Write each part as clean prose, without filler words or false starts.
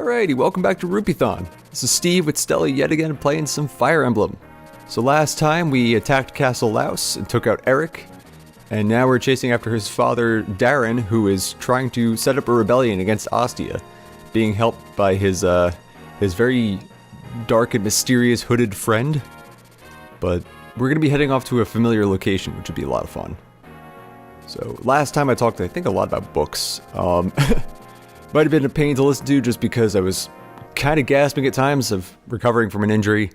Alrighty, welcome back to Rupeethon. This is Steve with Stella yet again playing some Fire Emblem. So last time we attacked Castle Laos and took out Eric, and now we're chasing after his father Darren, who is trying to set up a rebellion against Ostia, being helped by his very dark and mysterious hooded friend. But we're going to be heading off to a familiar location, which would be a lot of fun. So last time I talked, I think, a lot about books. Might have been a pain to listen to just because I was kind of gasping at times of recovering from an injury,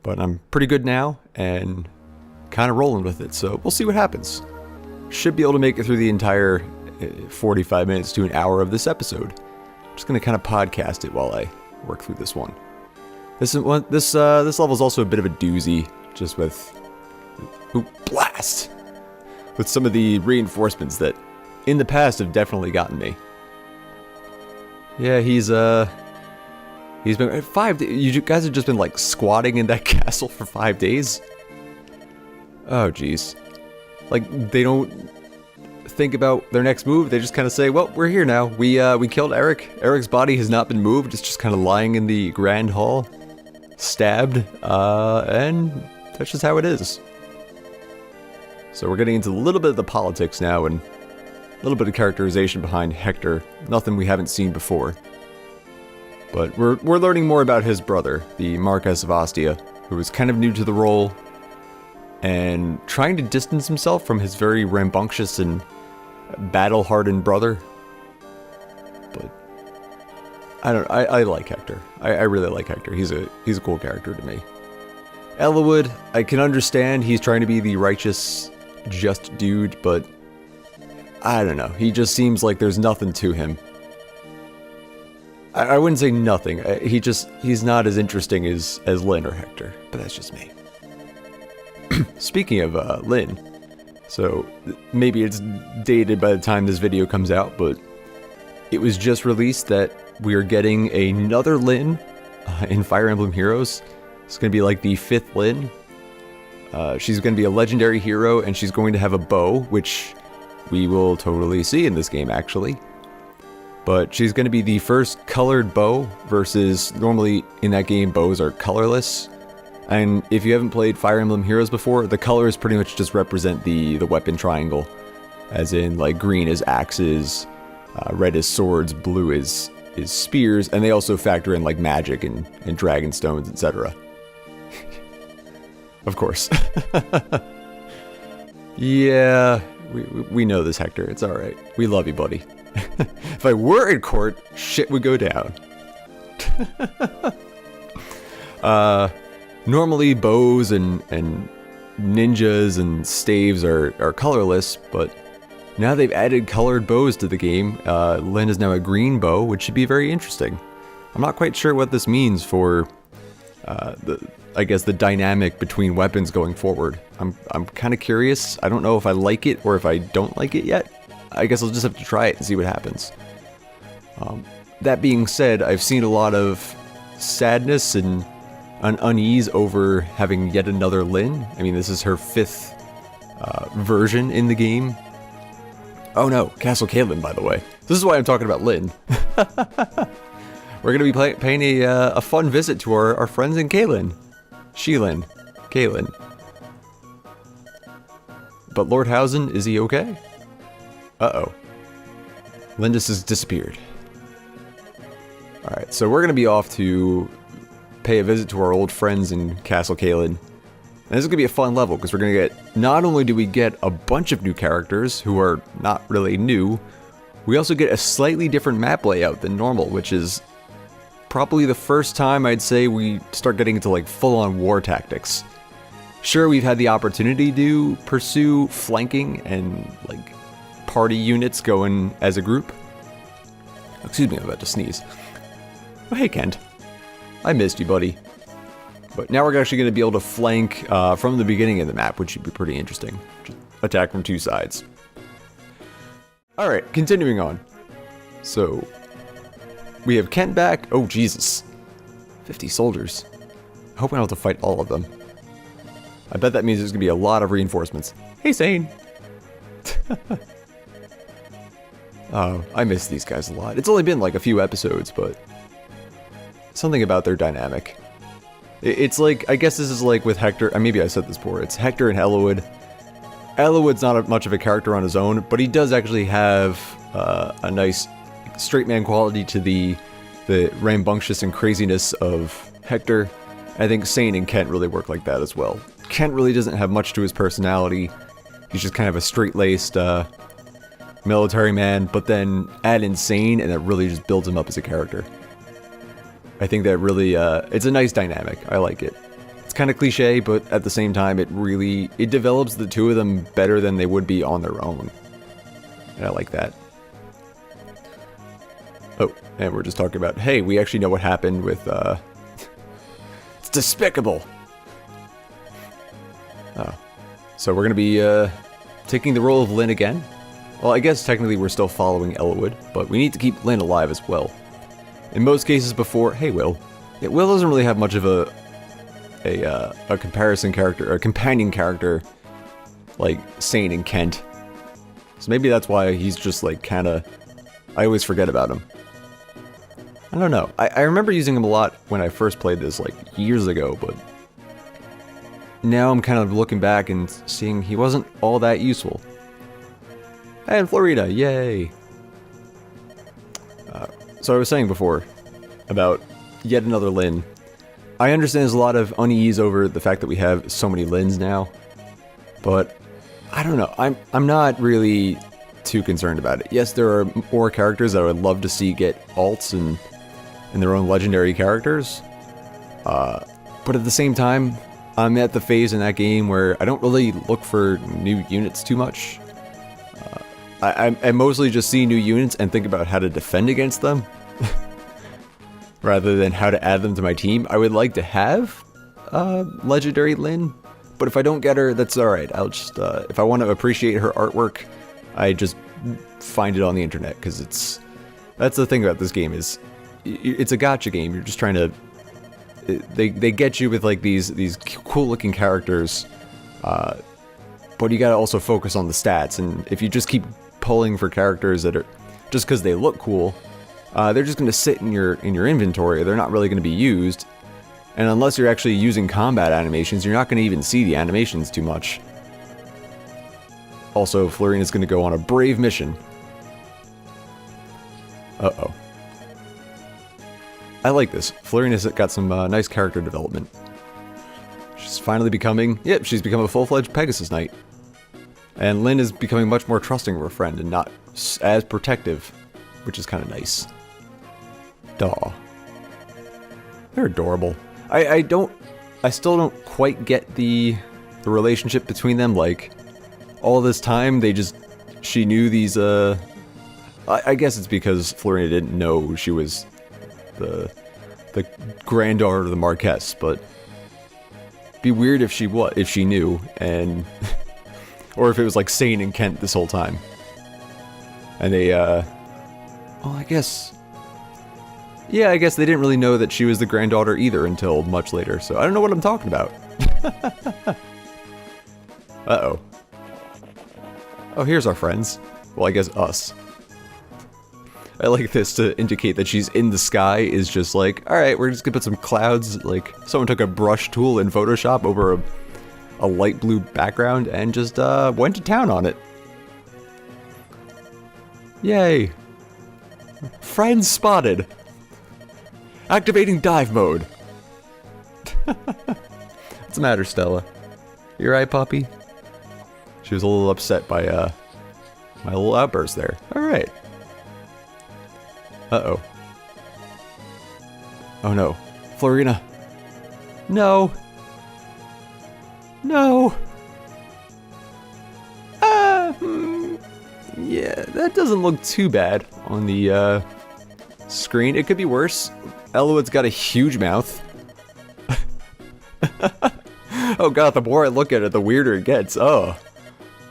but I'm pretty good now and kind of rolling with it, so we'll see what happens. Should be able to make it through the entire 45 minutes to an hour of this episode. I'm just going to kind of podcast it while I work through this one. This level is also a bit of a doozy, just with blast with some of the reinforcements that in the past have definitely gotten me. Yeah, he's been 5 days. You guys have just been like squatting in that castle for 5 days. Oh, jeez. Like they don't think about their next move. They just kind of say, "Well, we're here now. We killed Eric. Eric's body has not been moved. It's just kind of lying in the Grand Hall, stabbed. And that's just how it is." So we're getting into a little bit of the politics now and a little bit of characterization behind Hector, nothing we haven't seen before. But we're learning more about his brother, the Marquess of Ostia, who is kind of new to the role and trying to distance himself from his very rambunctious and battle-hardened brother. But I like Hector. I really like Hector. He's a cool character to me. Ellawood, I can understand he's trying to be the righteous, just dude, but I don't know. He just seems like there's nothing to him. I wouldn't say nothing. He's not as interesting as Lyn or Hector, but that's just me. Speaking of Lyn, so maybe it's dated by the time this video comes out, but it was just released that we are getting another Lyn in Fire Emblem Heroes. It's going to be like the 5th Lyn. She's going to be a legendary hero, and she's going to have a bow, which we will totally see in this game, actually. But she's going to be the first colored bow, versus normally in that game, bows are colorless. And if you haven't played Fire Emblem Heroes before, the colors pretty much just represent the weapon triangle. As in, like, green is axes, red is swords, blue is spears, and they also factor in, like, magic and dragon stones, etc. Of course. Yeah, we know this, Hector. It's alright. We love you, buddy. If I were in court, shit would go down. Normally bows and ninjas and staves are colorless, but now they've added colored bows to the game. Lyn is now a green bow, which should be very interesting. I'm not quite sure what this means for I guess the dynamic between weapons going forward. I'm kind of curious. I don't know if I like it or if I don't like it yet. I guess I'll just have to try it and see what happens. That being said, I've seen a lot of sadness and an unease over having yet another Lyn. I mean, this is her 5th version in the game. Oh no, Castle Caitlin, by the way. This is why I'm talking about Lyn. We're going to be paying a fun visit to our friends in Caitlin. Sheilin. Caitlin. But Lord Hausen, is he okay? Uh-oh. Lindis has disappeared. Alright, so we're going to be off to pay a visit to our old friends in Castle Caitlin. And this is going to be a fun level, because we're going to get... Not only do we get a bunch of new characters, who are not really new, we also get a slightly different map layout than normal, which is probably the first time I'd say we start getting into like full-on war tactics. Sure, we've had the opportunity to pursue flanking and like party units going as a group. Excuse me, I'm about to sneeze. Oh, hey Kent. I missed you, buddy. But now we're actually going to be able to flank from the beginning of the map, which should be pretty interesting. Just attack from 2 sides. Alright, continuing on. So, we have Kent back. Oh, Jesus. 50 soldiers. I hope I don't have to fight all of them. I bet that means there's going to be a lot of reinforcements. Hey, Sane! Oh, I miss these guys a lot. It's only been like a few episodes, but something about their dynamic. It's like, I guess this is like with Hector, maybe I said this before, it's Hector and Eliwood. Eliwood's not much of a character on his own, but he does actually have a nice straight man quality to the rambunctious and craziness of Hector. I think Sane and Kent really work like that as well. Kent really doesn't have much to his personality. He's just kind of a straight-laced military man, but then add in Sane and it really just builds him up as a character. I think that really, it's a nice dynamic. I like it. It's kind of cliche, but at the same time, it develops the two of them better than they would be on their own. And I like that. Oh, and we're just talking about, hey, we actually know what happened with, it's despicable! Oh. So we're gonna be, taking the role of Lyn again. Well, I guess technically we're still following Eliwood, but we need to keep Lyn alive as well. In most cases before, hey Will. Yeah, Will doesn't really have much of a comparison character, or a companion character, like Sane and Kent. So maybe that's why he's just like kinda, I always forget about him. I don't know. I remember using him a lot when I first played this, like, years ago, but now I'm kind of looking back and seeing he wasn't all that useful. And Florina, yay! So I was saying before about yet another Lyn. I understand there's a lot of unease over the fact that we have so many Lyns now, but I don't know. I'm not really too concerned about it. Yes, there are more characters that I would love to see get alts and their own legendary characters, but at the same time, I'm at the phase in that game where I don't really look for new units too much. I mostly just see new units and think about how to defend against them, rather than how to add them to my team. I would like to have legendary Lyn, but if I don't get her, that's alright. I'll just, if I want to appreciate her artwork, I just find it on the internet, because that's the thing about this game is, it's a gacha game. You're just trying to, they get you with like these cool looking characters, but you gotta also focus on the stats, and if you just keep pulling for characters that are, just because they look cool, they're just gonna sit in your inventory, they're not really gonna be used, and unless you're actually using combat animations, you're not gonna even see the animations too much. Also, Florina's gonna go on a brave mission. Uh-oh. I like this. Florina's got some nice character development. She's finally becoming... Yep, she's become a full-fledged Pegasus Knight. And Lyn is becoming much more trusting of her friend and not as protective, which is kind of nice. Daw. They're adorable. I still don't quite get the relationship between them. Like, all this time, she knew these, I guess it's because Florina didn't know she was the granddaughter of the Marquess, but it'd be weird if she knew, and or if it was like Sane and Kent this whole time. And they, well, I guess they didn't really know that she was the granddaughter either until much later, so I don't know what I'm talking about. Uh-oh. Oh, here's our friends. Well, I guess us. I like this to indicate that she's in the sky is just like, alright, we're just gonna put some clouds, like, someone took a brush tool in Photoshop over a light blue background and just, went to town on it. Yay! Friends spotted! Activating dive mode! What's the matter, Stella? You alright, puppy? She was a little upset by, my little outburst there. Alright. Uh-oh. Oh no. Florina. No. No. Yeah, that doesn't look too bad on the, screen. It could be worse. Eliwood's got a huge mouth. Oh god, the more I look at it, the weirder it gets. Oh.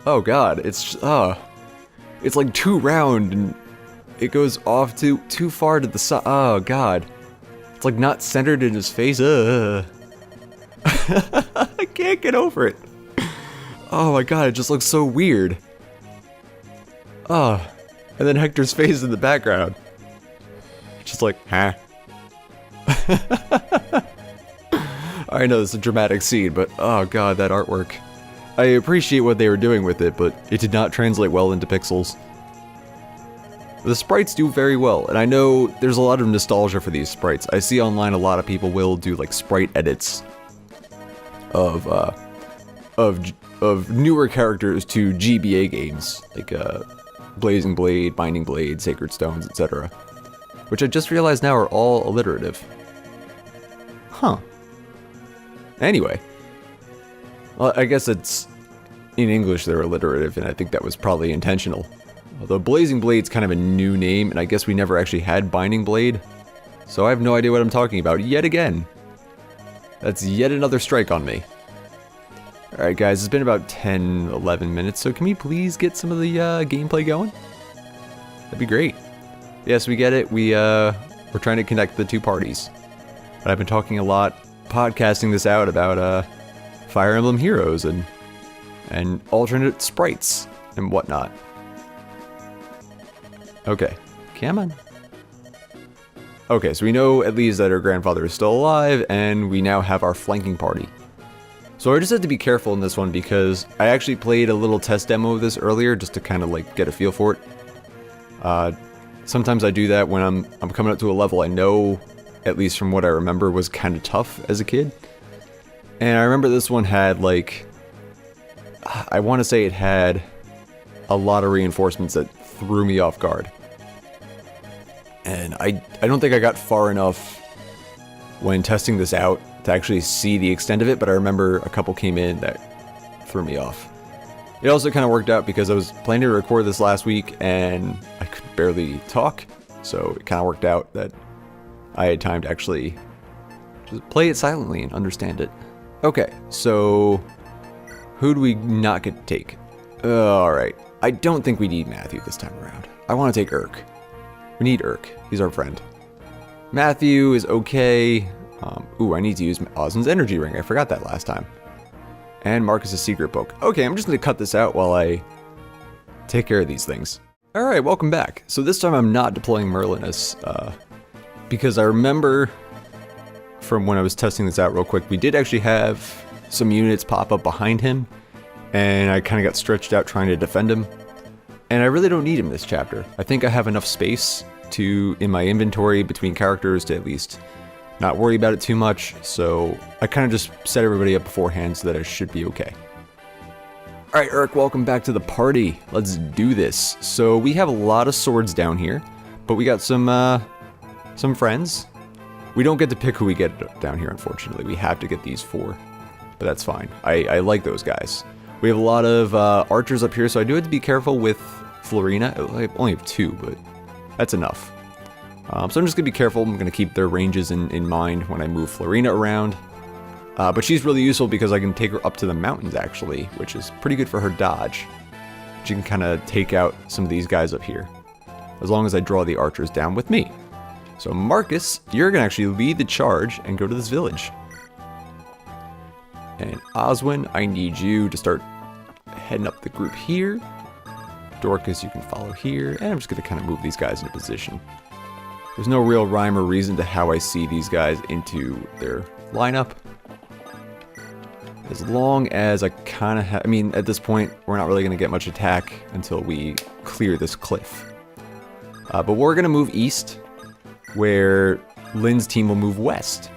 Oh god, it's like too round and it goes off too far to the side. Oh god. It's like not centered in his face. I can't get over it. Oh my god, it just looks so weird. Oh. And then Hector's face in the background. Just like, huh? I know it's a dramatic scene, but oh god, that artwork. I appreciate what they were doing with it, but it did not translate well into pixels. The sprites do very well, and I know there's a lot of nostalgia for these sprites. I see online a lot of people will do like sprite edits of newer characters to GBA games, like Blazing Blade, Binding Blade, Sacred Stones, etc. Which I just realized now are all alliterative. Huh. Anyway. Well, I guess it's in English they're alliterative, and I think that was probably intentional. Although Blazing Blade's kind of a new name, and I guess we never actually had Binding Blade, so I have no idea what I'm talking about yet again. That's yet another strike on me. Alright guys, it's been about 10-11 minutes, so can we please get some of the gameplay going? That'd be great. Yes, we get it, we're trying to connect the two parties. But I've been talking a lot, podcasting this out about Fire Emblem Heroes and alternate sprites and whatnot. Okay, come on. Okay, so we know at least that her grandfather is still alive, and we now have our flanking party. So I just had to be careful in this one because I actually played a little test demo of this earlier just to kind of like get a feel for it. Sometimes I do that when I'm coming up to a level I know, at least from what I remember, was kind of tough as a kid. And I remember this one had like, I want to say it had a lot of reinforcements that threw me off guard. And I don't think I got far enough when testing this out to actually see the extent of it, but I remember a couple came in that threw me off. It also kind of worked out because I was planning to record this last week and I could barely talk, so it kind of worked out that I had time to actually just play it silently and understand it. Okay, so who do we not get to take? Alright, I don't think we need Matthew this time around. I want to take Urk. We need Urk. He's our friend. Matthew is okay. Ooh, I need to use Osmond's energy ring. I forgot that last time. And Marcus's secret book. Okay, I'm just going to cut this out while I take care of these things. Alright, welcome back. So this time I'm not deploying Merlinus, because I remember from when I was testing this out real quick, we did actually have some units pop up behind him, and I kind of got stretched out trying to defend him. And I really don't need him this chapter. I think I have enough space in my inventory between characters to at least not worry about it too much, so I kind of just set everybody up beforehand so that I should be okay. Alright, Urk, welcome back to the party. Let's do this. So we have a lot of swords down here, but we got some friends. We don't get to pick who we get down here, unfortunately. We have to get these four, but that's fine. I like those guys. We have a lot of archers up here, so I do have to be careful with Florina. I only have two, but that's enough. So I'm just going to be careful. I'm going to keep their ranges in mind when I move Florina around. But she's really useful because I can take her up to the mountains, actually, which is pretty good for her dodge. She can kind of take out some of these guys up here, as long as I draw the archers down with me. So Marcus, you're going to actually lead the charge and go to this village. And Oswin, I need you to start heading up the group here. Dorcas, you can follow here. And I'm just going to kind of move these guys into position. There's no real rhyme or reason to how I see these guys into their lineup. As long as I kind of have... I mean, at this point, we're not really going to get much attack until we clear this cliff. But we're going to move east, where Lynn's team will move west.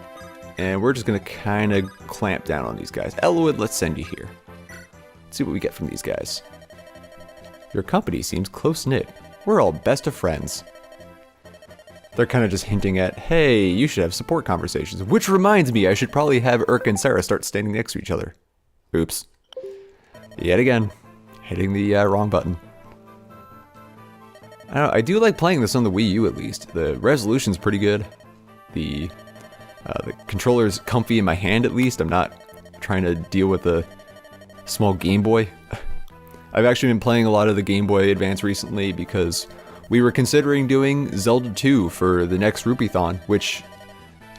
And we're just going to kind of clamp down on these guys. Elwood, let's send you here. Let's see what we get from these guys. Your company seems close-knit. We're all best of friends. They're kind of just hinting at, hey, you should have support conversations. Which reminds me, I should probably have Urk and Sarah start standing next to each other. Oops. Yet again, hitting the wrong button. I don't know, I do like playing this on the Wii U at least. The resolution's pretty good. The controller's comfy in my hand at least. I'm not trying to deal with a small Game Boy. I've actually been playing a lot of the Game Boy Advance recently because we were considering doing Zelda 2 for the next Rupeethon, which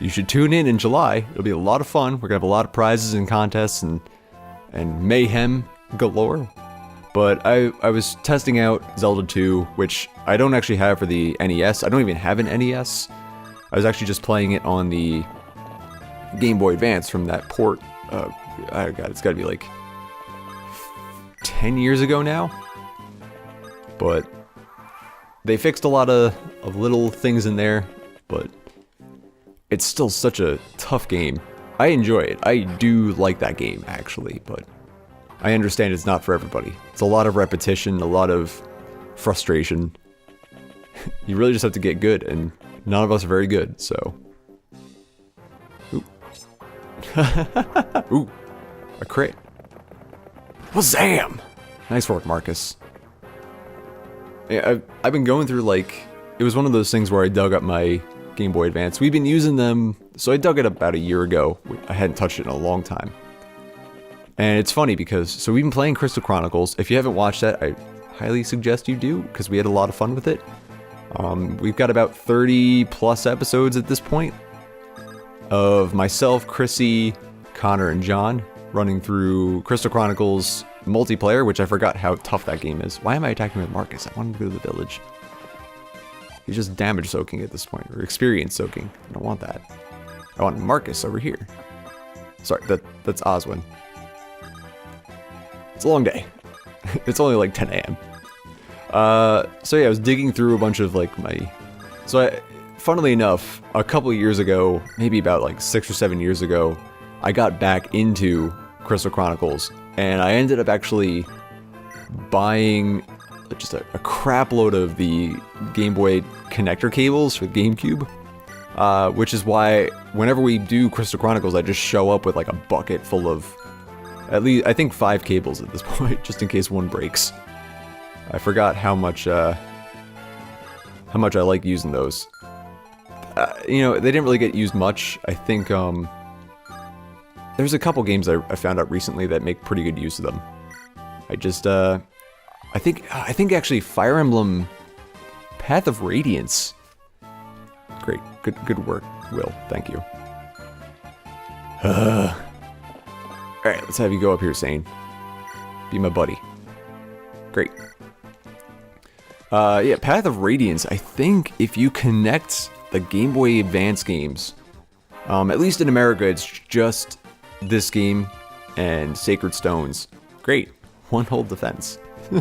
you should tune in July. It'll be a lot of fun. We're gonna have a lot of prizes and contests and mayhem galore. But I was testing out Zelda 2, which I don't actually have for the NES. I don't even have an NES. I was actually just playing it on the Game Boy Advance from that port. Oh God, it's got to be like 10 years ago now. But they fixed a lot of little things in there, but it's still such a tough game. I enjoy it. I do like that game, actually, but I understand it's not for everybody. It's a lot of repetition, a lot of frustration. You really just have to get good, and none of us are very good, so... Ooh. Ooh. A crit. Wazam! Nice work, Marcus. Yeah, I've been going through, like... It was one of those things where I dug up my Game Boy Advance. We've been using them... So I dug it up about a year ago. I hadn't touched it in a long time. And it's funny because... So we've been playing Crystal Chronicles. If you haven't watched that, I highly suggest you do, because we had a lot of fun with it. We've got about 30 plus episodes at this point of myself, Chrissy, Connor, and John running through Crystal Chronicles multiplayer, which I forgot how tough that game is. Why am I attacking with Marcus? I want him to go to the village. He's just damage soaking at this point, or experience soaking. I don't want that. I want Marcus over here. Sorry, that's Oswin. It's a long day. It's only like 10 a.m. So yeah, I was digging through a bunch of like funnily enough, a couple of years ago, maybe about like 6 or 7 years ago, I got back into Crystal Chronicles, and I ended up actually buying just a crap load of the Game Boy connector cables for GameCube, which is why whenever we do Crystal Chronicles, I just show up with like a bucket full of at least, I think, 5 cables at this point, just in case one breaks. I forgot how much I like using those. You know, they didn't really get used much. I think there's a couple games I found out recently that make pretty good use of them. I think actually Fire Emblem Path of Radiance. Great, good work, Will. Thank you. All right, let's have you go up here, Sane. Be my buddy. Great. Yeah, Path of Radiance, I think if you connect the Game Boy Advance games, at least in America, it's just this game and Sacred Stones. Great. One whole defense. We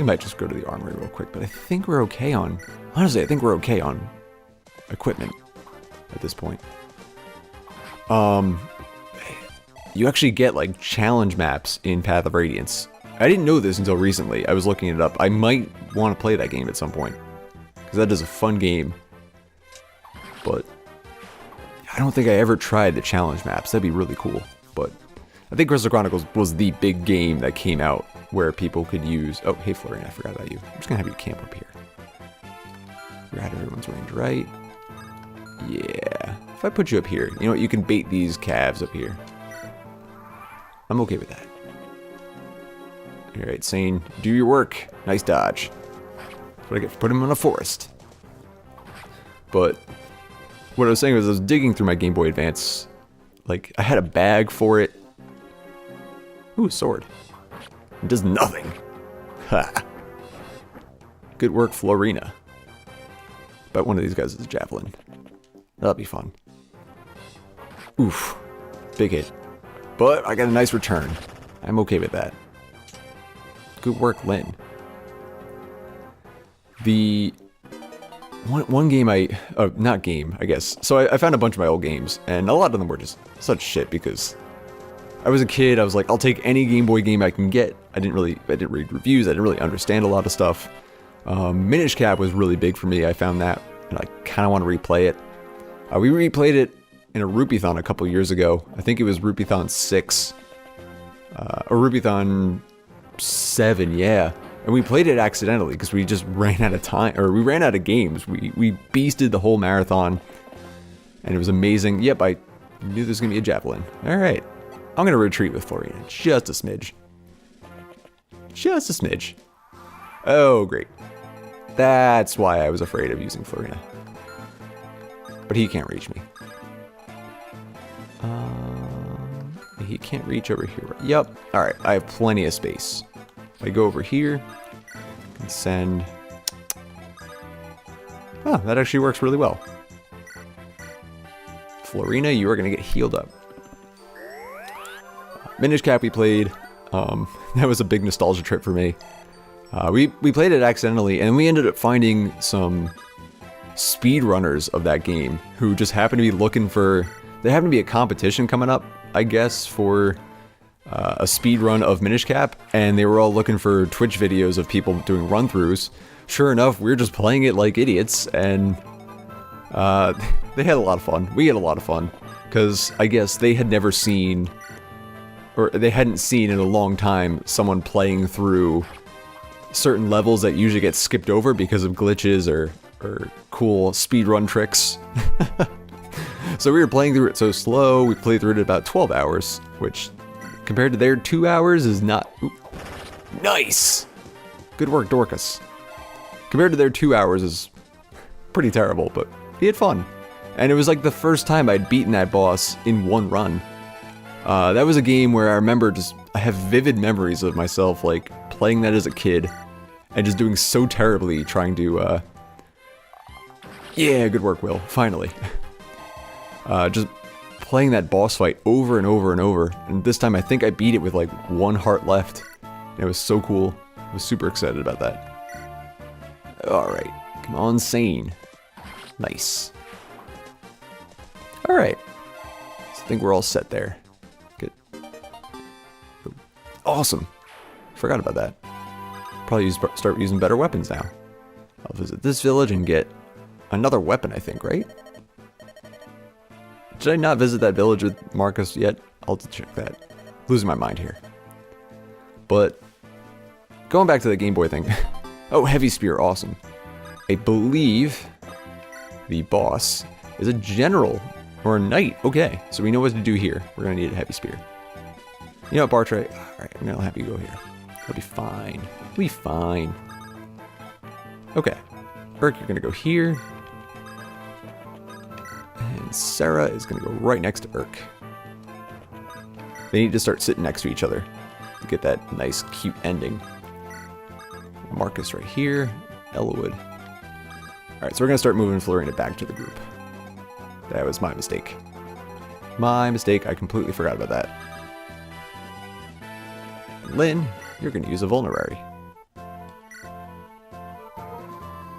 might just go to the armory real quick, but I think we're okay on... Honestly, I think we're okay on equipment at this point. You actually get, like, challenge maps in Path of Radiance. I didn't know this until recently. I was looking it up. I might want to play that game at some point, because that is a fun game. But I don't think I ever tried the challenge maps. That'd be really cool. But I think Crystal Chronicles was the big game that came out where people could use... Oh, hey, Florina, I forgot about you. I'm just going to have you camp up here. You're out of everyone's range, right? Yeah. If I put you up here, you know what? You can bait these calves up here. I'm okay with that. Alright, Sane, do your work. Nice dodge. That's what I get for putting him in a forest. But what I was saying was I was digging through my Game Boy Advance. Like, I had a bag for it. Ooh, a sword. It does nothing. Ha! Good work, Florina. Bet one of these guys is a javelin. That'll be fun. Oof. Big hit. But I got a nice return. I'm okay with that. Good work, Lynn. The one game not game, I guess. So I found a bunch of my old games, and a lot of them were just such shit because I was a kid. I was like, I'll take any Game Boy game I can get. I didn't read reviews. I didn't really understand a lot of stuff. Minish Cap was really big for me. I found that, and I kind of want to replay it. We replayed it in a Rupeethon a couple years ago. I think it was Rupeethon 6. Or Rupeethon 7, yeah. And we played it accidentally because we just ran out of time, or we ran out of games. We beasted the whole marathon, and it was amazing. Yep, I knew there was going to be a javelin. Alright. I'm going to retreat with Florina. Just a smidge. Just a smidge. Oh, great. That's why I was afraid of using Florina. But he can't reach me. He can't reach over here. Yep. Alright, I have plenty of space. If I go over here, I can send... Oh, that actually works really well. Florina, you are going to get healed up. Minish Cap we played. That was a big nostalgia trip for me. We played it accidentally, and we ended up finding some speedrunners of that game who just happened to be looking for... There happened to be a competition coming up, I guess, for a speed run of Minish Cap, and they were all looking for Twitch videos of people doing run-throughs. Sure enough, we were just playing it like idiots, and they had a lot of fun. We had a lot of fun, because I guess they had never seen, or they hadn't seen in a long time, someone playing through certain levels that usually get skipped over because of glitches or cool speedrun tricks. So we were playing through it so slow, we played through it in about 12 hours, which compared to their 2 hours is not... Ooh, nice! Good work, Dorcas. Compared to their 2 hours is pretty terrible, but we had fun. And it was like the first time I'd beaten that boss in one run. That was a game where I remember I have vivid memories of myself like playing that as a kid and just doing so terribly trying to, yeah, good work, Will, finally. Just playing that boss fight over and over and over, and this time I think I beat it with like 1 heart left. And it was so cool. I was super excited about that. Alright, come on, Sane. Nice. Alright. So I think we're all set there. Good. Awesome. Forgot about that. Probably start using better weapons now. I'll visit this village and get another weapon, I think, right? Did I not visit that village with Marcus yet? I'll have to check that. Losing my mind here. But, going back to the Game Boy thing. Oh, Heavy Spear, awesome. I believe the boss is a general or a knight. Okay, so we know what to do here. We're going to need a Heavy Spear. You know what, Bartray? Alright, I'm going to have you go here. It'll be fine. It'll be fine. Okay. Urk, you're going to go here. And Sarah is going to go right next to Urk. They need to start sitting next to each other to get that nice, cute ending. Marcus right here. Elwood. Alright, so we're going to start moving Florina back to the group. That was my mistake. My mistake. I completely forgot about that. Lynn, you're going to use a Vulnerary.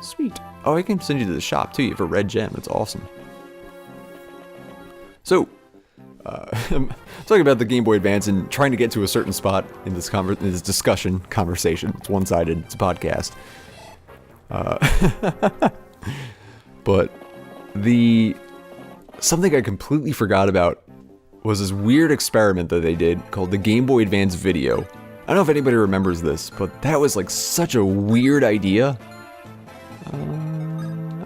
Sweet. Oh, I can send you to the shop too. You have a red gem. That's awesome. So, I'm talking about the Game Boy Advance and trying to get to a certain spot in this conversation. It's one-sided. It's a podcast. But something I completely forgot about was this weird experiment that they did called the Game Boy Advance Video. I don't know if anybody remembers this, but that was like such a weird idea.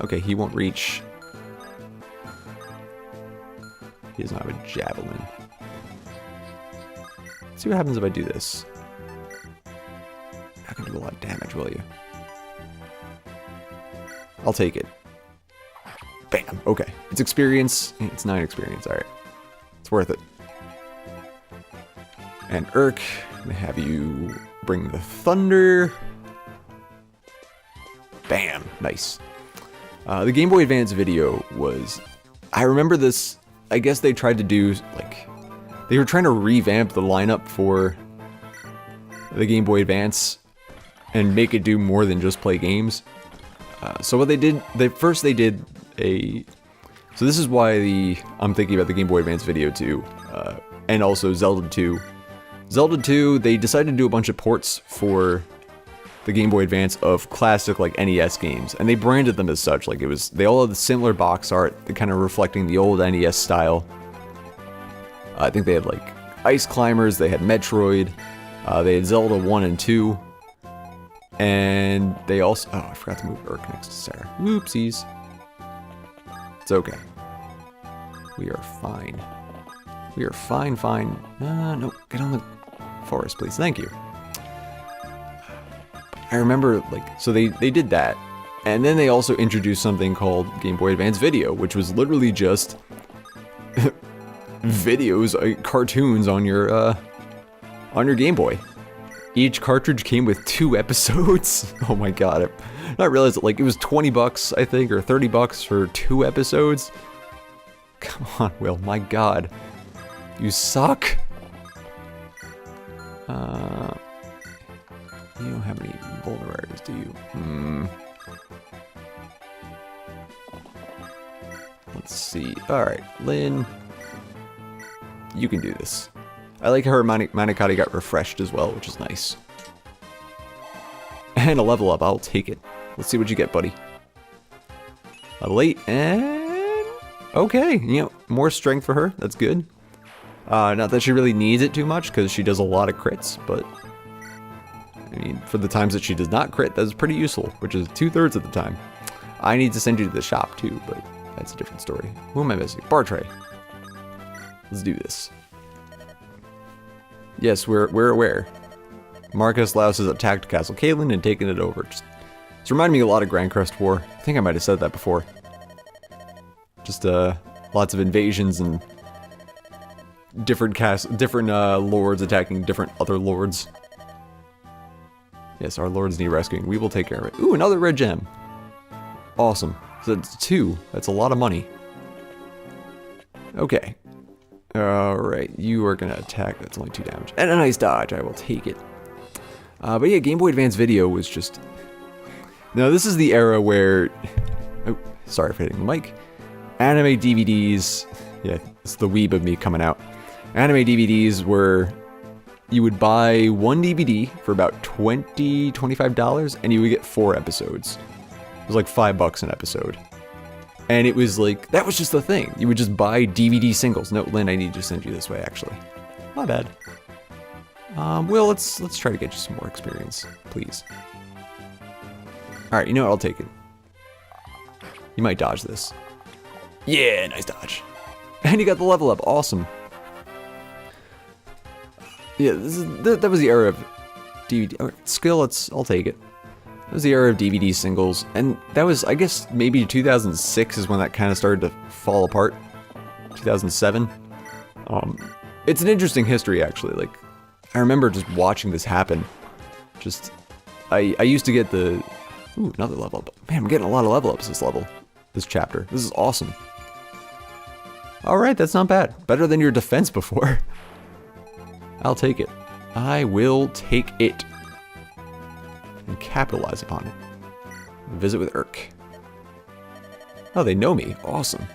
Okay, he won't reach. He does not have a javelin. Let's see what happens if I do this. Not gonna do a lot of damage, will you? I'll take it. Bam. Okay. It's experience. It's 9 experience. Alright. It's worth it. And Urk, I'm gonna have you bring the thunder. Bam. Nice. The Game Boy Advance Video was... I remember this... I guess they tried to do, like... They were trying to revamp the lineup for the Game Boy Advance and make it do more than just play games. So what they did... First they did a... So this is why I'm thinking about the Game Boy Advance Video 2. And also Zelda 2. Zelda 2, they decided to do a bunch of ports for the Game Boy Advance of classic like NES games, and they branded them as such. Like they all had the similar box art, kind of reflecting the old NES style. I think they had like Ice Climbers, they had Metroid, they had Zelda 1 and 2, and they also... Oh, I forgot to move Urk next to Sarah. Whoopsies. It's okay. We are fine. We are fine. No, get on the forest, please. Thank you. I remember, like, so they did that, and then they also introduced something called Game Boy Advance Video, which was literally just videos, cartoons on your Game Boy. Each cartridge came with 2 episodes. Oh my god. I realized that, like, it was 20 bucks, I think, or 30 bucks for 2 episodes. Come on, Will, my god. You suck. You don't have any vulnerabilities, do you? Let's see. Alright, Lynn. You can do this. I like how her Manicotti got refreshed as well, which is nice. And a level up, I'll take it. Let's see what you get, buddy. A late and... okay, you know, more strength for her, that's good. Not that she really needs it too much, because she does a lot of crits, but... I mean, for the times that she does not crit, that's pretty useful, which is 2/3 of the time. I need to send you to the shop too, but that's a different story. Who am I missing? Bar tray. Let's do this. Yes, we're aware. Marcus Laos has attacked Castle Caitlin and taken it over. It's reminding me a lot of Grand Crest War. I think I might have said that before. Just lots of invasions and different lords attacking different other lords. Yes, our lords need rescuing. We will take care of it. Ooh, another red gem. Awesome. So that's 2. That's a lot of money. Okay. Alright, you are going to attack. That's only 2 damage. And a nice dodge. I will take it. But yeah, Game Boy Advance Video was just... Now, this is the era where... Oh, sorry for hitting the mic. Anime DVDs... Yeah, it's the weeb of me coming out. Anime DVDs were... You would buy 1 DVD for about $20, $25, and you would get 4 episodes. It was like $5 an episode. And it was like, that was just the thing. You would just buy DVD singles. No, Lynn, I need to send you this way, actually. My bad. Will, let's try to get you some more experience, please. Alright, you know what? I'll take it. You might dodge this. Yeah, nice dodge. And you got the level up. Awesome. Yeah, that was the era of DVD. Okay, skill, I'll take it. That was the era of DVD singles, and that was, I guess, maybe 2006 is when that kind of started to fall apart. 2007. It's an interesting history, actually. Like, I remember just watching this happen. Just, I used to get the... Ooh, another level up. Man, I'm getting a lot of level ups this chapter. This is awesome. Alright, that's not bad. Better than your defense before. I'll take it. I will take it. And capitalize upon it. Visit with Urk. Oh, they know me. Awesome.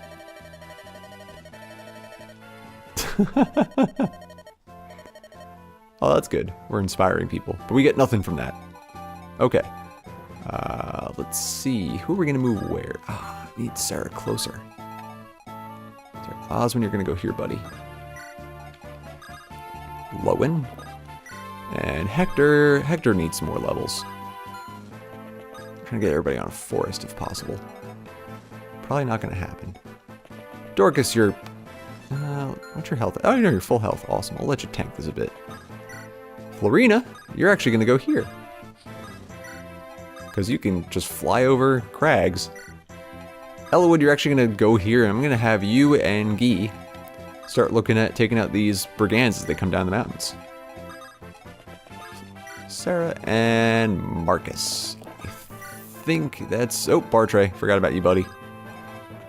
Oh, that's good. We're inspiring people. But we get nothing from that. Okay. Let's see. Who are we going to move where? I need Sarah closer. Sorry, Oswin, you're going to go here, buddy. Lowen. And Hector needs some more levels. I'm trying to get everybody on a forest if possible. Probably not going to happen. Dorcas, you're... what's your health? Oh, you know, you're full health. Awesome. I'll let you tank this a bit. Florina, you're actually going to go here. Because you can just fly over crags. Ellawood, you're actually going to go here. I'm going to have you and Guy start looking at taking out these brigands as they come down the mountains. Sarah and Marcus. I think that's... Oh, Bartray. Forgot about you, buddy.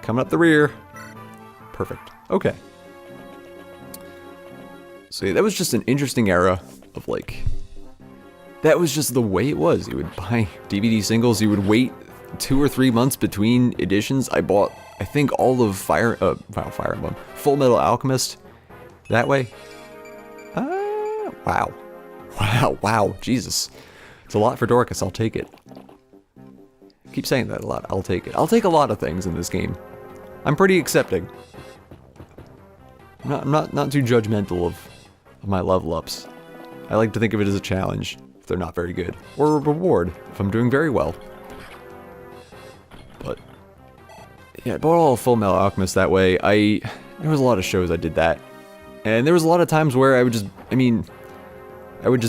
Coming up the rear. Perfect. Okay. So yeah, that was just an interesting era of, like... That was just the way it was. You would buy DVD singles. You would wait 2 or 3 months between editions. I bought, I think, all of Fire Emblem, Full Metal Alchemist that way. Wow. Wow, Jesus. It's a lot for Dorcas, I'll take it. I keep saying that a lot, I'll take it. I'll take a lot of things in this game. I'm pretty accepting. I'm not too judgmental of my level ups. I like to think of it as a challenge if they're not very good, or a reward if I'm doing very well. But yeah, I bought all of Full Metal Alchemist that way. There was a lot of shows I did that, and there was a lot of times where I would just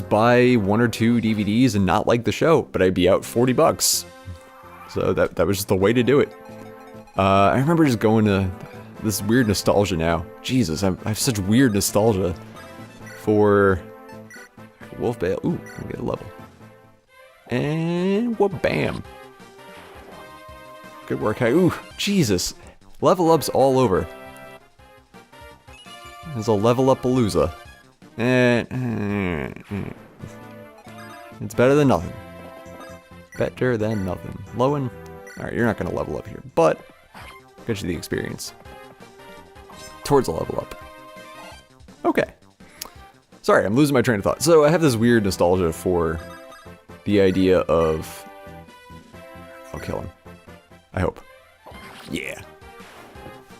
buy 1 or 2 DVDs and not like the show, but I'd be out $40. So that was just the way to do it. I remember just going to this weird nostalgia now. Jesus, I have such weird nostalgia for Wolf Bale. Ooh, we get a level. And what? Bam. Good work. Ooh, Jesus. Level ups all over. There's a level up palooza. And it's better than nothing. Better than nothing. Lowen. Alright, you're not going to level up here, but get you the experience. Towards a level up. Okay. Sorry, I'm losing my train of thought. So I have this weird nostalgia for the idea of... I'll kill him. I hope. Yeah.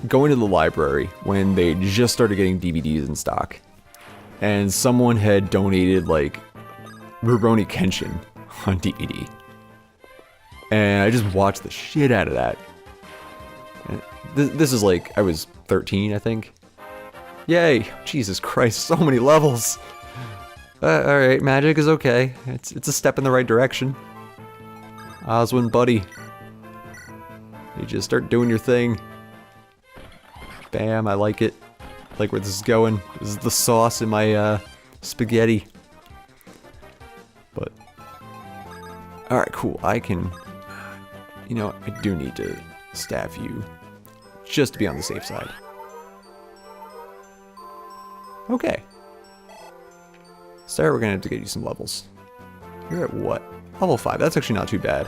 Going to the library when they just started getting DVDs in stock. And someone had donated, like, Rurouni Kenshin on DVD. And I just watched the shit out of that. And this is like, I was 13, I think. Yay! Jesus Christ, so many levels! Alright, magic is okay. It's a step in the right direction. Oswin, buddy. You just start doing your thing. Bam, I like it. I like where this is going. This is the sauce in my spaghetti. But alright, cool. I can... You know, I do need to staff you just to be on the safe side. Okay. Sarah, we're gonna have to get you some levels. You're at what? Level 5. That's actually not too bad.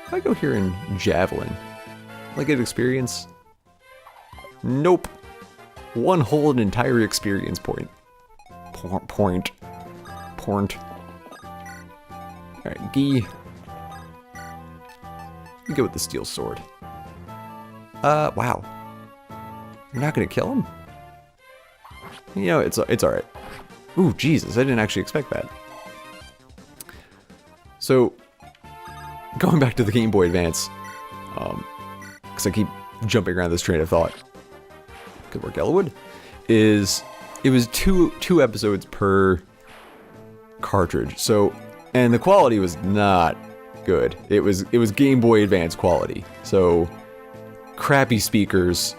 If I go here in Javelin, will I get experience? Nope. One whole and entire experience point. Point. Alright, Guy. You go with the steel sword. Wow. You're not gonna kill him? You know, it's alright. Ooh, Jesus, I didn't actually expect that. So, going back to the Game Boy Advance, because I keep jumping around this train of thought. Good work, Elwood. It was two episodes per cartridge. So, and the quality was not good. It was Game Boy Advance quality. So, crappy speakers,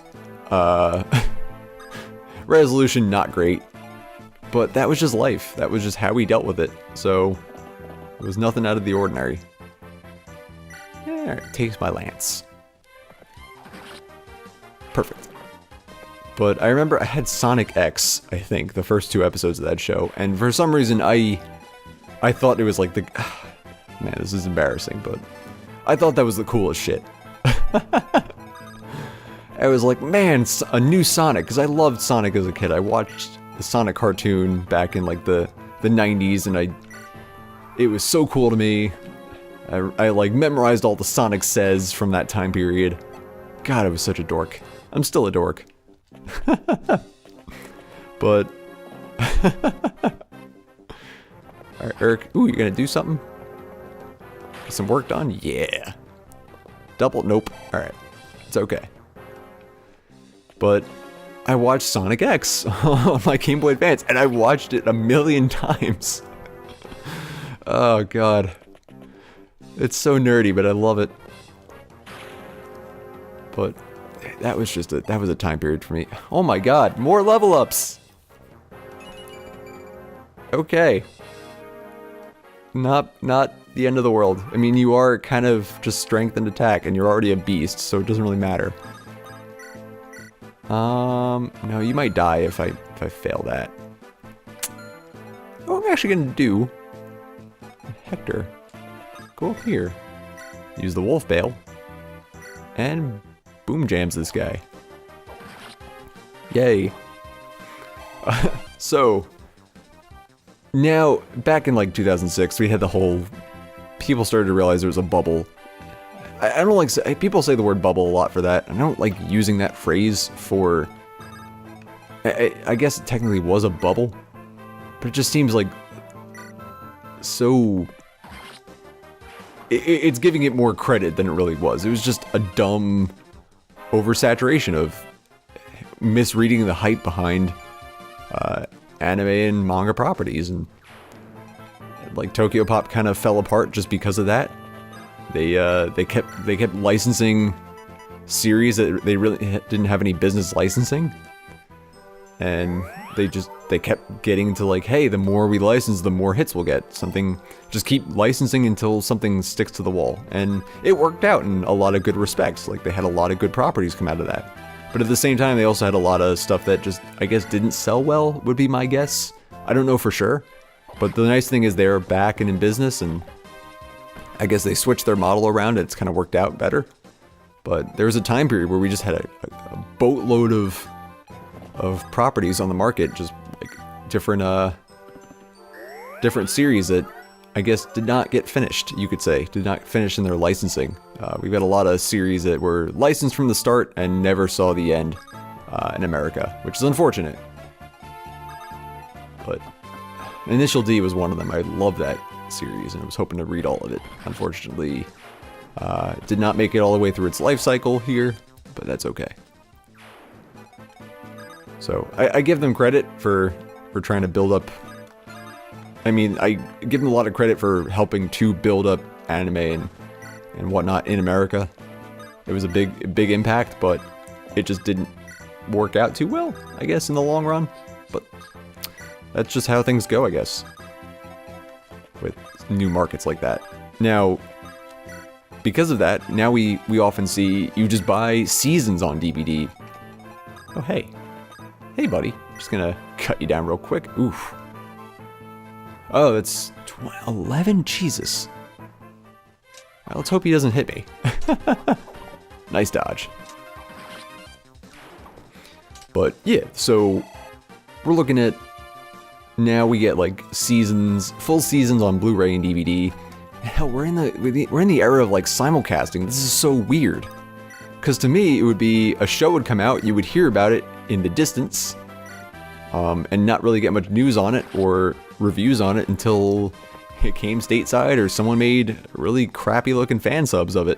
resolution not great. But that was just life. That was just how we dealt with it. So, it was nothing out of the ordinary. Alright, takes my lance. Perfect. But I remember I had Sonic X, I think, the first 2 episodes of that show, and for some reason I thought it was like the... Man, this is embarrassing, but I thought that was the coolest shit. I was like, man, a new Sonic, because I loved Sonic as a kid. I watched the Sonic cartoon back in like the 90s, and it was so cool to me. I like memorized all the Sonic says from that time period. God, I was such a dork. I'm still a dork. But alright, Eric. Ooh, you're gonna do something? Get some work done? Yeah. Double? Nope. Alright. It's okay. But I watched Sonic X on my Game Boy Advance, and I watched it 1,000,000 times. Oh god. It's so nerdy, but I love it. But that was just that was a time period for me. Oh my god, more level ups. Okay. Not the end of the world. I mean, you are kind of just strength and attack, and you're already a beast, so it doesn't really matter. No, you might die if I fail that. What I'm actually gonna do, Hector, go up here, use the wolf bale, and boom jams this guy. Yay. So, now, back in like 2006, we had the whole, people started to realize there was a bubble. I don't like, people say the word bubble a lot for that. I don't like using that phrase for, I guess it technically was a bubble, but it just seems like so, it's giving it more credit than it really was. It was just a dumb oversaturation of misreading the hype behind anime and manga properties, and like Tokyo Pop kind of fell apart just because of that. They kept licensing series that they really didn't have any business licensing, and they kept getting to like, hey, the more we license, the more hits we'll get. Something, just keep licensing until something sticks to the wall. And it worked out in a lot of good respects. Like, they had a lot of good properties come out of that. But at the same time, they also had a lot of stuff that just, I guess, didn't sell well, would be my guess. I don't know for sure. But the nice thing is they're back and in business, and I guess they switched their model around and it's kind of worked out better. But there was a time period where we just had a boatload of properties on the market, just like different series that I guess did not get finished, you could say, did not finish in their licensing. We've got a lot of series that were licensed from the start and never saw the end in America, which is unfortunate. But Initial D was one of them. I love that series and I was hoping to read all of it. Unfortunately, it did not make it all the way through its life cycle here, but that's okay. So I give them credit for trying to build up. I mean, I give them a lot of credit for helping to build up anime and whatnot in America. It was a big impact, but it just didn't work out too well, I guess, in the long run. But that's just how things go, I guess, with new markets like that. Now, because of that, now we often see you just buy seasons on DVD. Oh, hey. Hey, buddy. Just gonna cut you down real quick. Oof. Oh, that's 11? Jesus. Well, let's hope he doesn't hit me. Nice dodge. But, yeah, so we're looking at... Now we get, like, seasons, full seasons on Blu-ray and DVD. Hell, we're in the era of, like, simulcasting. This is so weird. Because to me, it would be... A show would come out, you would hear about it in the distance, and not really get much news on it or reviews on it until it came stateside or someone made really crappy looking fan subs of it.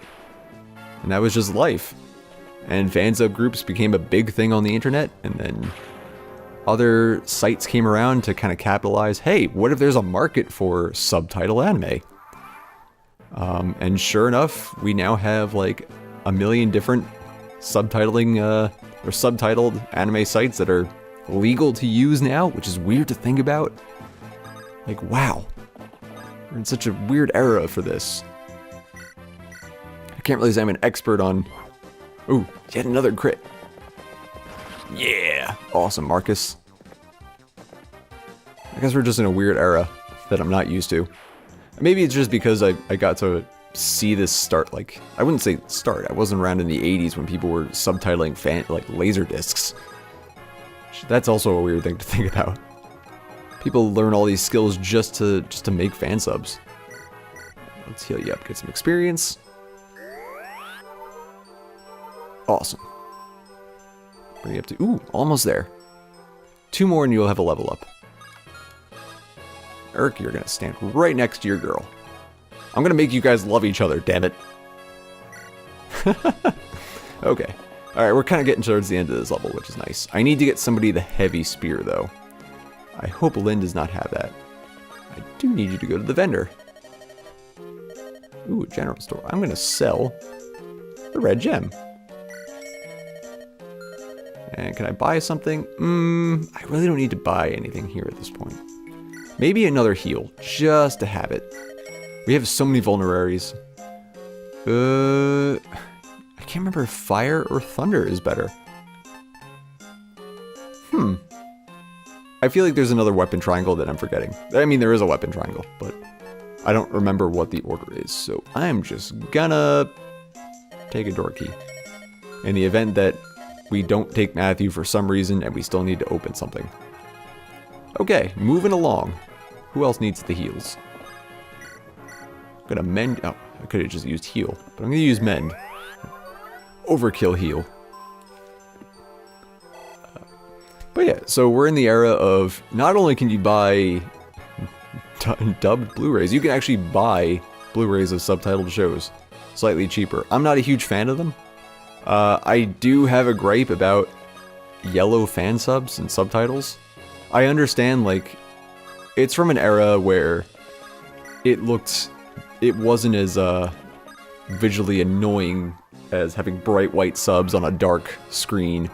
And that was just life. And fan sub groups became a big thing on the internet, and then other sites came around to kind of capitalize, hey, what if there's a market for subtitle anime? And sure enough, we now have like a million different subtitling or subtitled anime sites that are legal to use now, which is weird to think about. Like, wow. We're in such a weird era for this. I can't really say I'm an expert on... Ooh, yet another crit. Yeah! Awesome, Marcus. I guess we're just in a weird era that I'm not used to. Maybe it's just because I got to see this start, like... I wouldn't say start, I wasn't around in the 80s when people were subtitling like laser discs. That's also a weird thing to think about. People learn all these skills just to make fan subs. Let's heal you up, get some experience. Awesome. Bring you up to... Ooh, almost there. 2 more and you'll have a level up. Eric, you're gonna stand right next to your girl. I'm gonna make you guys love each other, damn it. Okay. Alright, we're kind of getting towards the end of this level, which is nice. I need to get somebody the heavy spear, though. I hope Lynn does not have that. I do need you to go to the vendor. Ooh, general store. I'm gonna sell the red gem. And can I buy something? I really don't need to buy anything here at this point. Maybe another heal, just to have it. We have so many vulneraries. I can't remember if fire or thunder is better. I feel like there's another weapon triangle that I'm forgetting. I mean, there is a weapon triangle, but I don't remember what the order is, so I'm just gonna take a door key. In the event that we don't take Matthew for some reason and we still need to open something. Okay, moving along. Who else needs the heals? I'm gonna mend... Oh, I could have just used heal, but I'm gonna use mend. Overkill heal. But yeah, so we're in the era of not only can you buy dubbed Blu-rays, you can actually buy Blu-rays of subtitled shows slightly cheaper. I'm not a huge fan of them. I do have a gripe about yellow fan subs and subtitles. I understand, like, it's from an era where it wasn't as visually annoying as having bright white subs on a dark screen.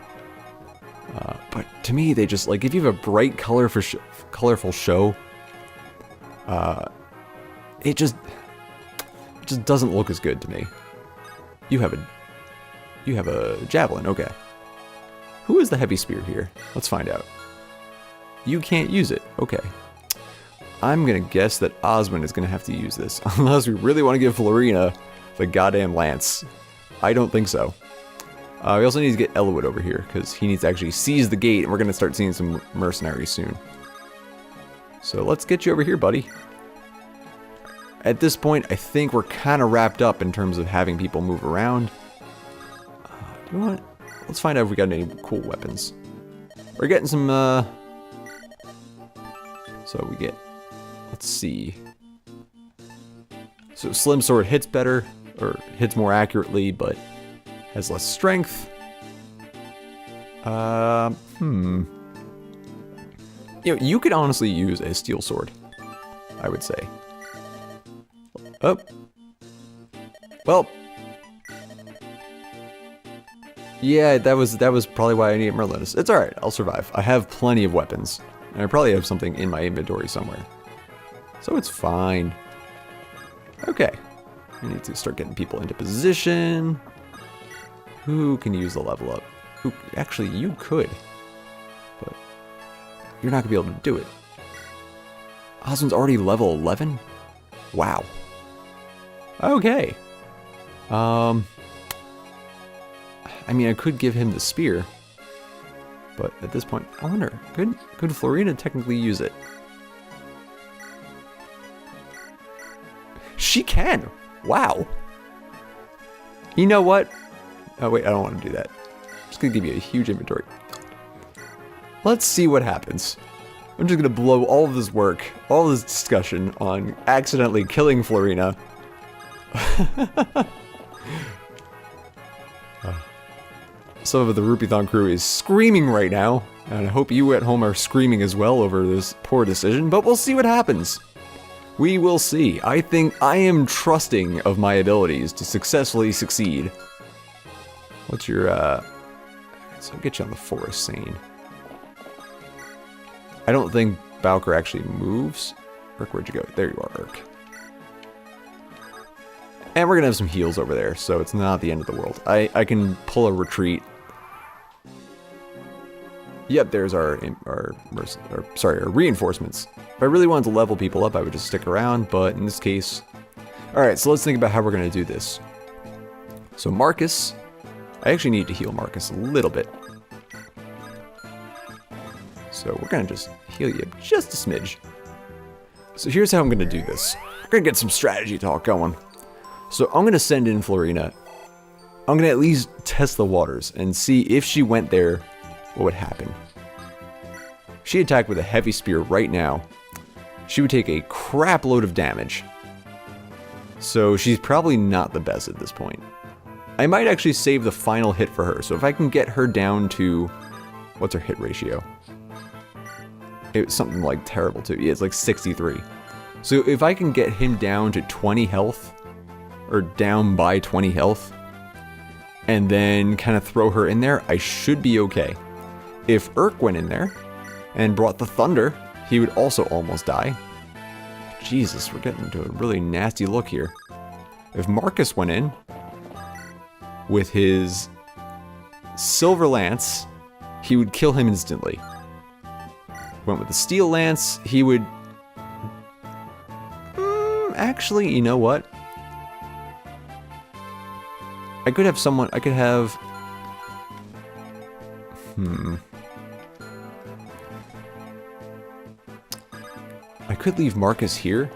But to me, they just, like, if you have a bright, colorful show, it just doesn't look as good to me. You have a javelin, okay. Who is the heavy spear here? Let's find out. You can't use it, okay. I'm gonna guess that Osmond is gonna have to use this, unless we really want to give Florina the goddamn lance. I don't think so. We also need to get Elwood over here, because he needs to actually seize the gate, and we're gonna start seeing some mercenaries soon. So let's get you over here, buddy. At this point, I think we're kind of wrapped up in terms of having people move around. Do you know what? Let's find out if we got any cool weapons. We're getting some, so we get, let's see. So Slim Sword hits better, or hits more accurately, but has less strength. You know, you could honestly use a Steel Sword, I would say. Oh. Well. Yeah, that was probably why I needed Merlinus. It's alright, I'll survive. I have plenty of weapons. And I probably have something in my inventory somewhere. So it's fine. Okay. We need to start getting people into position. Who can use the level up? Who, actually, you could. But you're not going to be able to do it. Osmond's already level 11? Wow. Okay. I mean, I could give him the spear. But at this point, I wonder, could Florina technically use it? She can! Wow! You know what? Oh wait, I don't want to do that. I'm just gonna give you a huge inventory. Let's see what happens. I'm just gonna blow all of this work, all this discussion on accidentally killing Florina. Some of the Rupeethon crew is screaming right now, and I hope you at home are screaming as well over this poor decision, but we'll see what happens. We will see. I think I am trusting of my abilities to successfully succeed. What's your, so I'll get you on the forest scene. I don't think Bowker actually moves. Urk, where'd you go? There you are, Urk. And we're gonna have some heals over there, so it's not the end of the world. I can pull a retreat. Yep, there's our reinforcements. If I really wanted to level people up, I would just stick around, but in this case... Alright, so let's think about how we're going to do this. So Marcus... I actually need to heal Marcus a little bit. So we're going to just heal you just a smidge. So here's how I'm going to do this. We're going to get some strategy talk going. So I'm going to send in Florina. I'm going to at least test the waters and see if she went there, what would happen. If she attacked with a heavy spear right now, she would take a crap load of damage. So she's probably not the best at this point. I might actually save the final hit for her. So if I can get her down to, what's her hit ratio? It's something like terrible too. Yeah, it's like 63. So if I can get him down to 20 health, or down by 20 health, and then kind of throw her in there, I should be okay. If Urk went in there and brought the thunder, he would also almost die. Jesus, we're getting into a really nasty look here. If Marcus went in with his silver lance, he would kill him instantly. Went with the steel lance, he would... actually, you know what? I could have someone... I could have... I could leave Marcus here,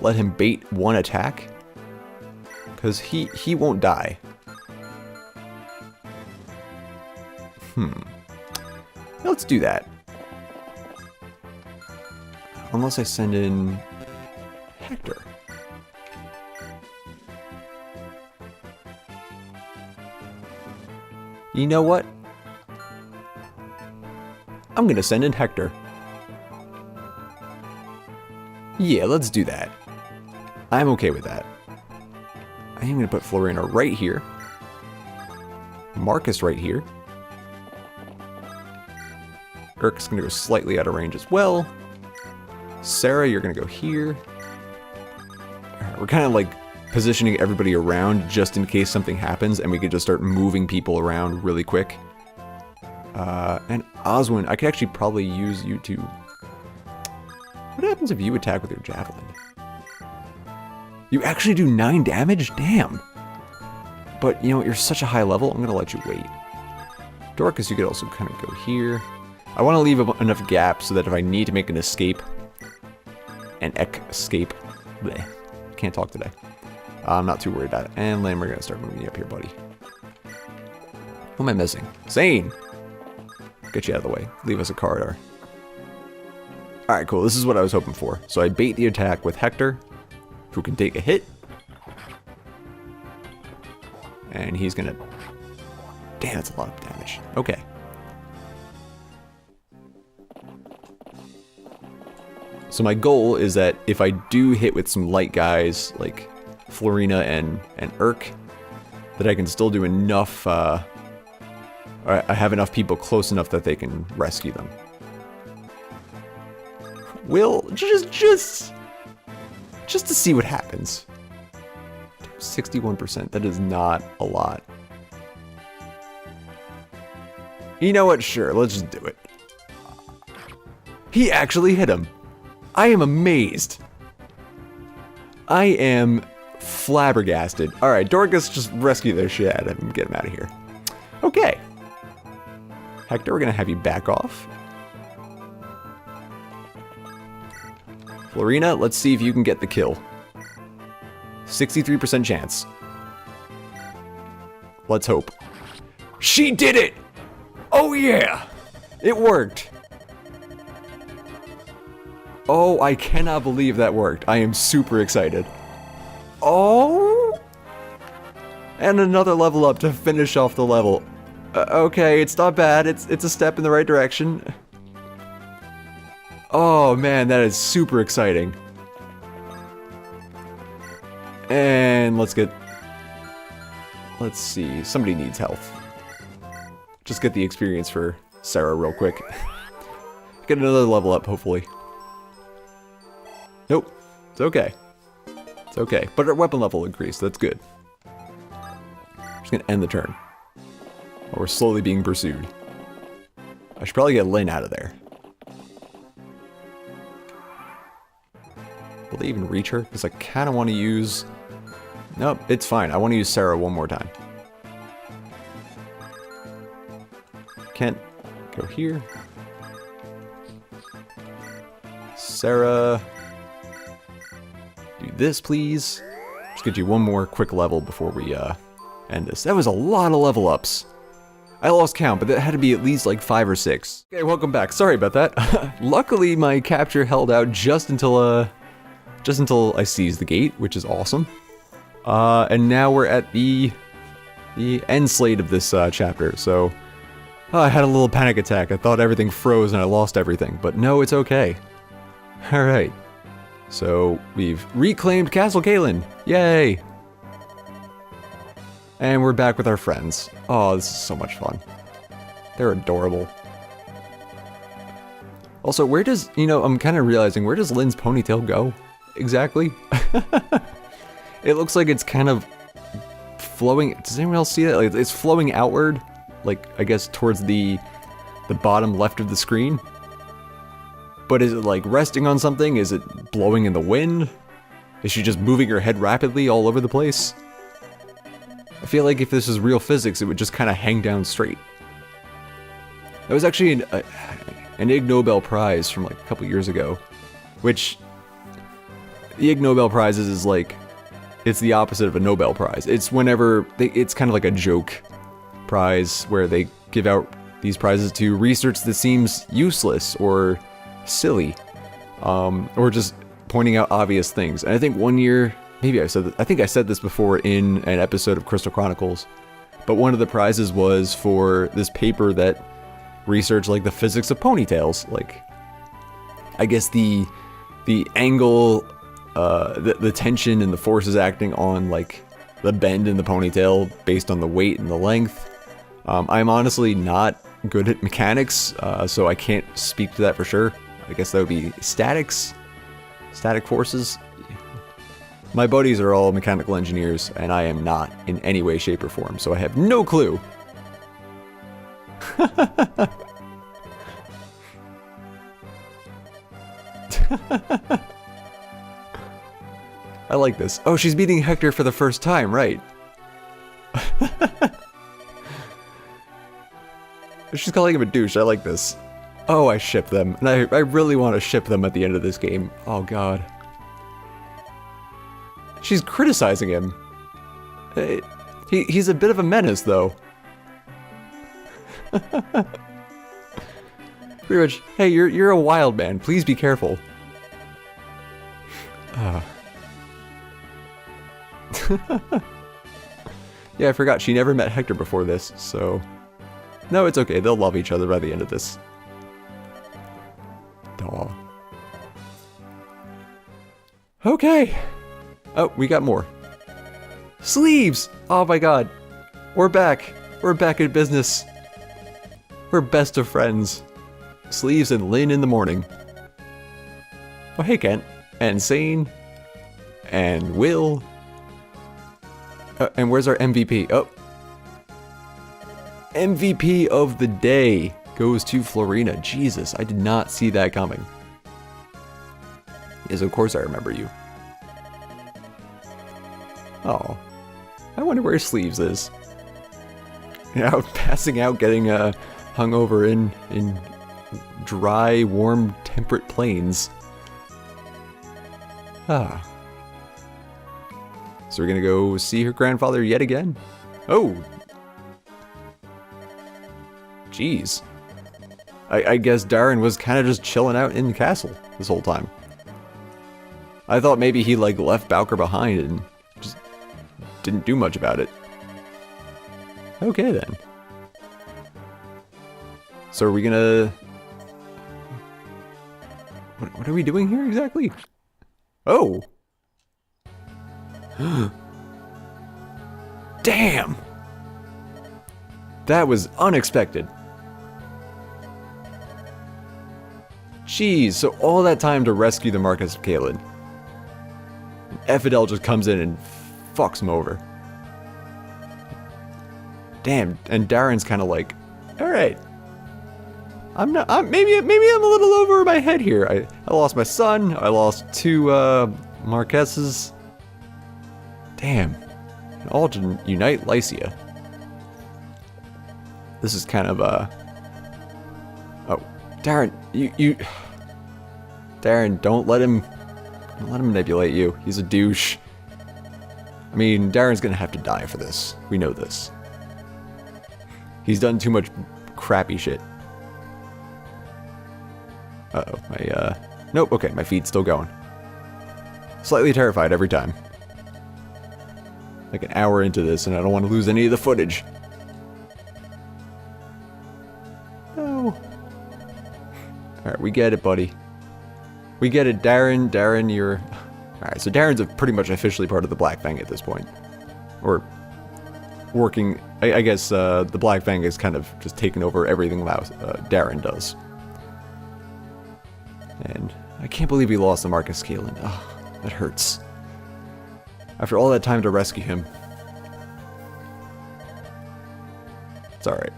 let him bait one attack, because he won't die. Let's do that. Unless I send in Hector. You know what? I'm gonna send in Hector. Yeah, let's do that. I'm okay with that. I am gonna put Florina right here. Marcus right here. Urk's gonna go slightly out of range as well. Sarah, you're gonna go here. Alright, we're kind of like positioning everybody around just in case something happens and we could just start moving people around really quick. And Oswin, I could actually probably use you to... What happens if you attack with your javelin? You actually do 9 damage? Damn. But, you know, you're such a high level, I'm gonna let you wait. Dorcas, you could also kind of go here. I want to leave enough gap so that if I need to make an escape... escape... Bleh. Can't talk today. I'm not too worried about it. And then we're gonna start moving you up here, buddy. Who am I missing? Zane! Get you out of the way. Leave us a corridor. Alright, cool. This is what I was hoping for. So I bait the attack with Hector, who can take a hit. And he's gonna... Damn, that's a lot of damage. Okay. So my goal is that if I do hit with some light guys, like Florina and Urk, that I can still do enough, I have enough people close enough that they can rescue them. Will, just to see what happens. 61%, that is not a lot. You know what, sure, let's just do it. He actually hit him. I am amazed. I am flabbergasted. Alright, Dorcas, just rescue their shit out of him and get him out of here. Okay. Hector, we're gonna have you back off. Florina, let's see if you can get the kill. 63% chance. Let's hope. She did it! Oh yeah! It worked! Oh, I cannot believe that worked. I am super excited. Oh! And another level up to finish off the level. Okay, it's not bad. It's a step in the right direction. Oh man, that is super exciting. And let's see, somebody needs health. Just get the experience for Sarah real quick. Get another level up, hopefully. Nope, it's okay. It's okay, but our weapon level increased, that's good. I'm just gonna end the turn. While we're slowly being pursued. I should probably get Lynn out of there. Will they even reach her? Because I kind of want to use... Nope, it's fine. I want to use Sarah one more time. Can't go here. Sarah... Do this, please. Just get you one more quick level before we end this. That was a lot of level ups. I lost count, but that had to be at least like 5 or 6. Okay, welcome back. Sorry about that. Luckily, my capture held out just until I seized the gate, which is awesome. And now we're at the end slate of this chapter. So I had a little panic attack. I thought everything froze and I lost everything, but no, it's okay. All right. So we've reclaimed Castle Kalen. Yay! And we're back with our friends. Oh, this is so much fun. They're adorable. Also, where does, I'm kind of realizing, where does Lynn's ponytail go? Exactly? It looks like it's kind of flowing. Does anyone else see that? Like, it's flowing outward, like, I guess towards the bottom left of the screen. But is it like resting on something? Is it blowing in the wind? Is she just moving her head rapidly all over the place? I feel like if this is real physics, it would just kind of hang down straight. That was actually an Ig Nobel Prize from like a couple years ago, which the Ig Nobel Prizes is like, it's the opposite of a Nobel Prize. It's whenever, it's kind of like a joke prize where they give out these prizes to research that seems useless or silly, or just pointing out obvious things. And I think one year, maybe I think I said this before in an episode of Crystal Chronicles, but one of the prizes was for this paper that researched like the physics of ponytails. Like, I guess the angle, the tension and the forces acting on like the bend in the ponytail based on the weight and the length. I'm honestly not good at mechanics, so I can't speak to that for sure. I guess that would be statics? Static forces? My buddies are all mechanical engineers, and I am not in any way, shape, or form, so I have no clue. I like this. Oh, she's meeting Hector for the first time, right? She's calling him a douche. I like this. Oh, I ship them. And I really want to ship them at the end of this game. Oh, God. She's criticizing him. He's a bit of a menace, though. Pretty much, hey, you're a wild man. Please be careful. Yeah, I forgot. She never met Hector before this, so... No, it's okay. They'll love each other by the end of this. Aw. Okay. Oh, we got more. Sleeves! Oh my god. We're back. We're back in business. We're best of friends. Sleeves and Lynn in the morning. Oh, hey, Kent. And Sane. And Will. And where's our MVP? Oh. MVP of the day goes to Florina. Jesus, I did not see that coming. Yes, of course I remember you. Oh. I wonder where Sleeves is. Yeah, passing out, getting hungover in dry, warm, temperate plains. Ah. So we're gonna go see her grandfather yet again? Oh! Jeez. I guess Darren was kind of just chilling out in the castle this whole time. I thought maybe he like left Bowker behind and just didn't do much about it. Okay then. So are we gonna... What are we doing here exactly? Oh! Damn! That was unexpected. Jeez, so all that time to rescue the Marquess of Caelid. Ephidel just comes in and fucks him over. Damn, and Darren's kind of like, alright. Maybe I'm a little over my head here. I lost my son, I lost two Marquesses. Damn. All to unite Lycia. This is kind of oh, Darren, you Darren, don't let him manipulate you. He's a douche. I mean, Darren's gonna have to die for this. We know this. He's done too much crappy shit. Uh-oh, nope, okay, my feet's still going. Slightly terrified every time. Like an hour into this, and I don't want to lose any of the footage. No. Alright, we get it, buddy. We get it, Darren. Darren, you're... Alright, so Darren's pretty much officially part of the Black Fang at this point. Or... working... I guess, the Black Fang is kind of just taken over everything Darren does. And I can't believe we lost the Marquess Caelid. Oh, that hurts. After all that time to rescue him. It's alright.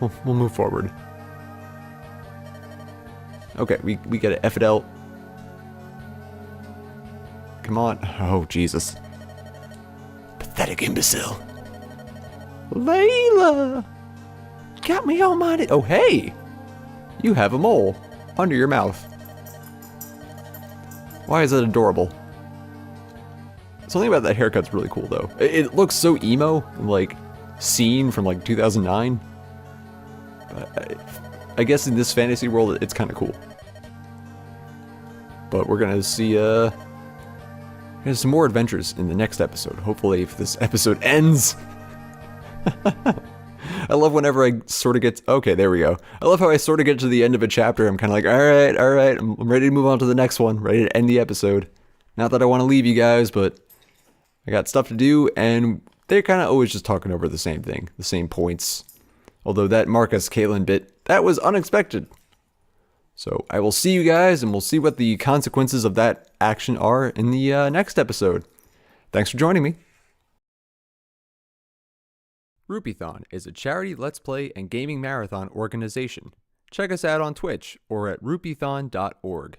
We'll move forward. Okay, we get it. Ephidel. Come on. Oh, Jesus. Pathetic imbecile. Layla! Got me all minded. Oh, hey! You have a mole under your mouth. Why is that adorable? Something about that haircut's really cool, though. It looks so emo, and, like, scene from, like, 2009. But I guess in this fantasy world, it's kind of cool. But we're gonna see, there's some more adventures in the next episode. Hopefully, if this episode ends... I love whenever I sort of get... Okay, there we go. I love how I sort of get to the end of a chapter. I'm kind of like, alright, I'm ready to move on to the next one. Ready to end the episode. Not that I want to leave you guys, but I got stuff to do, and they're kind of always just talking over the same thing. The same points Although that Marcus Caitlin bit, that was unexpected. So I will see you guys, and we'll see what the consequences of that action are in the next episode. Thanks for joining me. Rupeethon is a charity Let's Play and gaming marathon organization. Check us out on Twitch or at rupeethon.org.